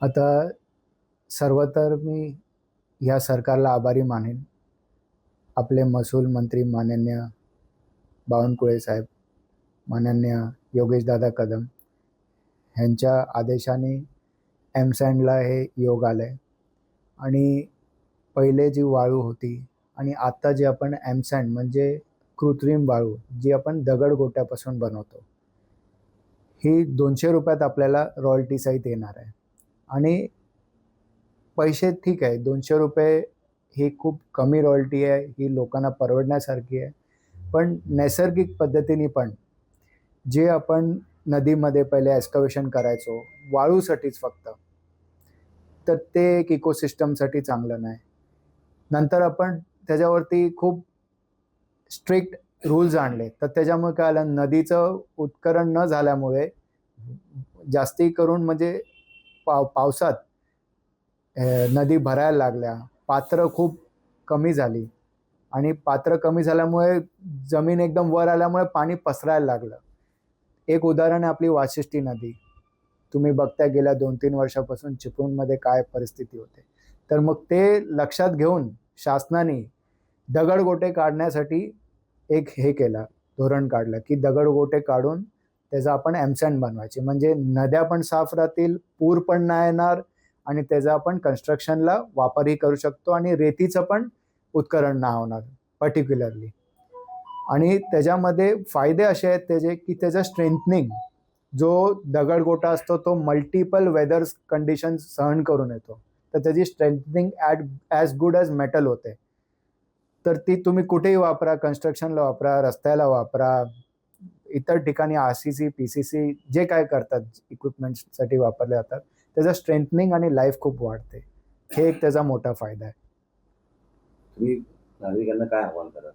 आता सर्व तर मी या सरकारला आभारी मानेन. आपले महसूल मंत्री माननीय बावनकुळे साहेब, माननीय योगेशदादा कदम ह्यांच्या आदेशाने एमसँडला हे योग आलंय. आणि पहिले जी वाळू होती आणि आता जे आपण एमसँड म्हणजे कृत्रिम वाळू जी आपण दगडगोट्यापासून बनवतो, ही ₹200 आपल्याला रॉयल्टी सहित येणार आहे. आणि पैसे ठीक आहे, ₹200 ही खूप कमी रॉयल्टी आहे, ही लोकांना परवडण्यासारखी आहे. पण नैसर्गिक पद्धतीने पण जे आपण नदीमध्ये पहिले एक्स्कव्हेशन करायचो वाळूसाठीच फक्त, तर ते एक इकोसिस्टमसाठी चांगलं नाही. नंतर आपण त्याच्यावरती खूप स्ट्रिक्ट रूल्स आणले, तर त्याच्यामुळे काय आलं, नदीचं उत्खनन न झाल्यामुळे जास्ती करून म्हणजे पावसात नदी भरायला लागल्या, पात्र खूप कमी झाली आणि पात्र कमी झाल्यामुळे जमीन एकदम वर आल्यामुळे पाणी पसरायला लागलं. एक उदाहरण आहे आपली वाशिष्ठी नदी. तुम्ही बघताय गेल्या 2-3 वर्षापासून चिपळूणमध्ये काय परिस्थिती होते. तर मग ते लक्षात घेऊन शासनाने दगडगोटे काढण्यासाठी एक हे केलं, धोरण काढलं, की दगडगोटे काढून त्याचं आपण एमसँड बनवायचे. म्हणजे नद्या पण साफ राहतील, पूर पण नाही येणार आणि त्याचा आपण कन्स्ट्रक्शनला वापरही करू शकतो आणि रेतीचं पण उत्खनन नाही होणार पर्टिक्युलरली. आणि त्याच्यामध्ये फायदे असे आहेत त्याचे, की त्याचं स्ट्रेंथनिंग, जो दगडगोटा असतो तो मल्टिपल वेदर्स कंडिशन्स सहन करून येतो, तर त्याची strengthening as good as metal होते. तर ती तुम्ही कुठेही वापरा, कन्स्ट्रक्शनला वापरा, रस्त्याला वापरा, इतर ठिकाणी RCC, PCC जे काय करतात इक्विपमेंट्ससाठी वापरले जातात, त्याचं स्ट्रेंथनिंग आणि लाईफ खूप वाढते. हे एक त्याचा मोठा फायदा आहे. तुम्ही नागरिकांना काय आवाहन कराल?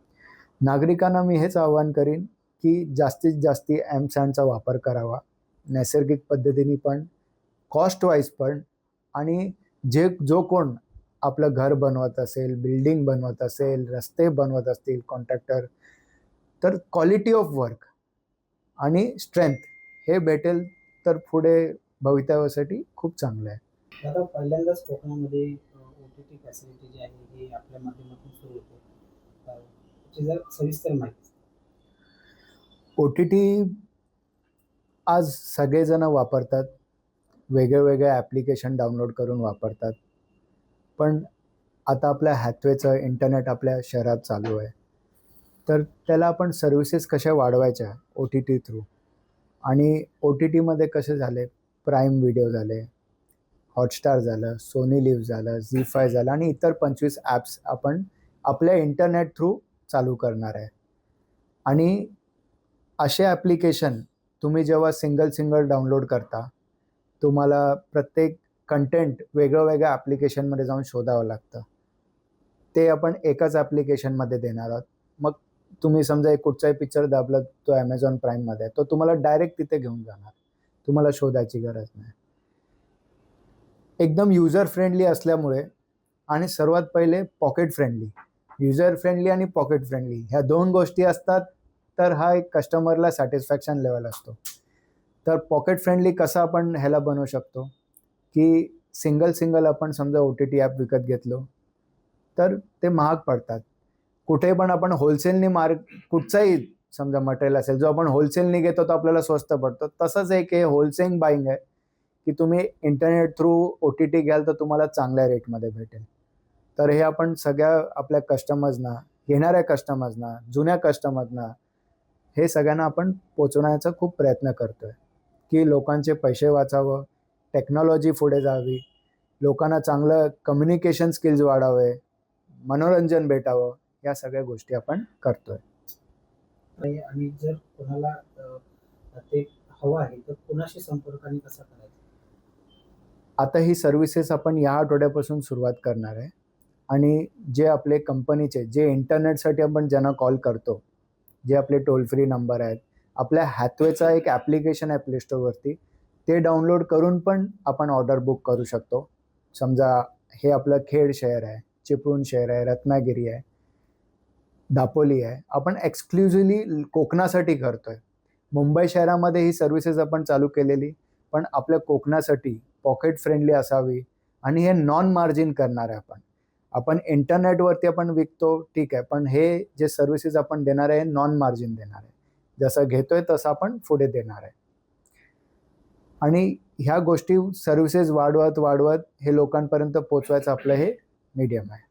नागरिकांना मी हेच आवाहन करीन, की जास्तीत जास्त एमसँडचा वापर करावा. नैसर्गिक पद्धतीने पण, कॉस्ट वाईज पण, आणि जो कोण आपलं घर बनवत असेल, बिल्डिंग बनवत असेल, रस्ते बनवत असतील कॉन्ट्रॅक्टर, तर क्वालिटी ऑफ वर्क आणि स्ट्रेंथ हे भेटेल तर पुढे भवितव्यासाठी खूप चांगलं आहे. दादा, पहिल्यांदाच कोकणामध्ये OTT फॅसिलिटी जी आहे ही आपल्या माध्यमातून सुरू होते. त्याची जर सविस्तर माहिती. OTT आज सगळेजण वापरतात, वेगळे ॲप्लिकेशन डाउनलोड करून वापरतात. पण आता आपल्या हॅथवेचं इंटरनेट आपल्या शहरात चालू आहे, तर त्याला आपण सर्व्हिसेस कशा वाढवायच्या OTT थ्रू. आणि OTTमध्ये कसे झाले, प्राईम व्हिडिओ झाले, हॉटस्टार झालं, सोनी लिव्ह झालं, झी5 झालं आणि इतर 25 ॲप्स आपण आपल्या इंटरनेट थ्रू चालू करणार आहे. आणि असे ॲप्लिकेशन तुम्ही जेव्हा सिंगल डाउनलोड करता, तुम्हाला प्रत्येक कंटेंट वेगळ्या ॲप्लिकेशनमध्ये जाऊन शोधावं लागतं. ते आपण एकाच ॲप्लिकेशनमध्ये देणार आहोत. मग तुम्ही समजा एक कुठचाही पिक्चर दाबला, तो Amazon प्राईममध्ये आहे, तो तुम्हाला डायरेक्ट तिथे घेऊन जाणार, तुम्हाला शोधायची गरज नाही. एकदम युजर फ्रेंडली असल्यामुळे, आणि सर्वात पहिले पॉकेट फ्रेंडली. युजर फ्रेंडली आणि पॉकेट फ्रेंडली ह्या 2 गोष्टी असतात, तर हा एक कस्टमरला सॅटिस्फॅक्शन लेवल असतो. तर पॉकेट फ्रेंडली कसं आपण ह्याला बनवू शकतो, की सिंगल आपण समजा OTT ॲप विकत घेतलो, तर ते महाग पडतात. कुठे पण आपण होलसेलनी कुठचाही समजा मटेरियल असेल, जो आपण होलसेलनी घेतो तो आपल्याला स्वस्त पडतो. तसंच एक हे होलसेल बाईंग आहे, की तुम्ही इंटरनेट थ्रू OTT घ्याल तर तुम्हाला चांगल्या रेटमध्ये भेटेल. तर हे आपण सगळ्या आपल्या कस्टमर्सना, येणाऱ्या कस्टमर्सना, जुन्या कस्टमर्सना, हे सगळ्यांना आपण पोहोचवण्याचा खूप प्रयत्न करतोय, की लोकांचे पैसे वाचावं, टेक्नॉलॉजी पुढे जावी, लोकांना चांगलं कम्युनिकेशन स्किल्स वाढावे, मनोरंजन भेटावं, या सगळ्या गोष्टी आपण करतोय. आणि जर कोणाला ते हवं आहे तर कोणाशी संपर्क आणि कसा करायचा? आता ही सर्व्हिसेस आपण या आठवड्यापासून सुरुवात करणार आहे. आणि जे आपले कंपनीचे जे इंटरनेटसाठी आपण ज्यांना कॉल करतो, जे आपले टोल फ्री नंबर आहेत, आपल्या हॅथवेचा एक ॲप्लिकेशन आहे प्ले स्टोअरवरती, ते डाउनलोड करून पण आपण ऑर्डर बुक करू शकतो. समजा हे आपलं खेड शहर आहे, चिपळूण शहर आहे, रत्नागिरी आहे, दापोली आहे, आपण एक्सक्लुझिव्हली कोकणासाठी करतोय. मुंबई शहरामध्ये ही सर्व्हिसेस आपण चालू केलेली, पण आपल्या कोकणासाठी पॉकेट फ्रेंडली असावी आणि हे नॉन मार्जिन करणार आहे आपण इंटरनेटवरती आपण विकतो ठीक आहे, पण हे जे सर्व्हिसेस आपण देणार आहे नॉन मार्जिन देणार आहे. जसं घेतोय तसं आपण पुढे देणार आहे. आणि ह्या गोष्टी सर्व्हिसेस वाढवत हे लोकांपर्यंत पोचवायचं आपलं हे मीडियम आहे.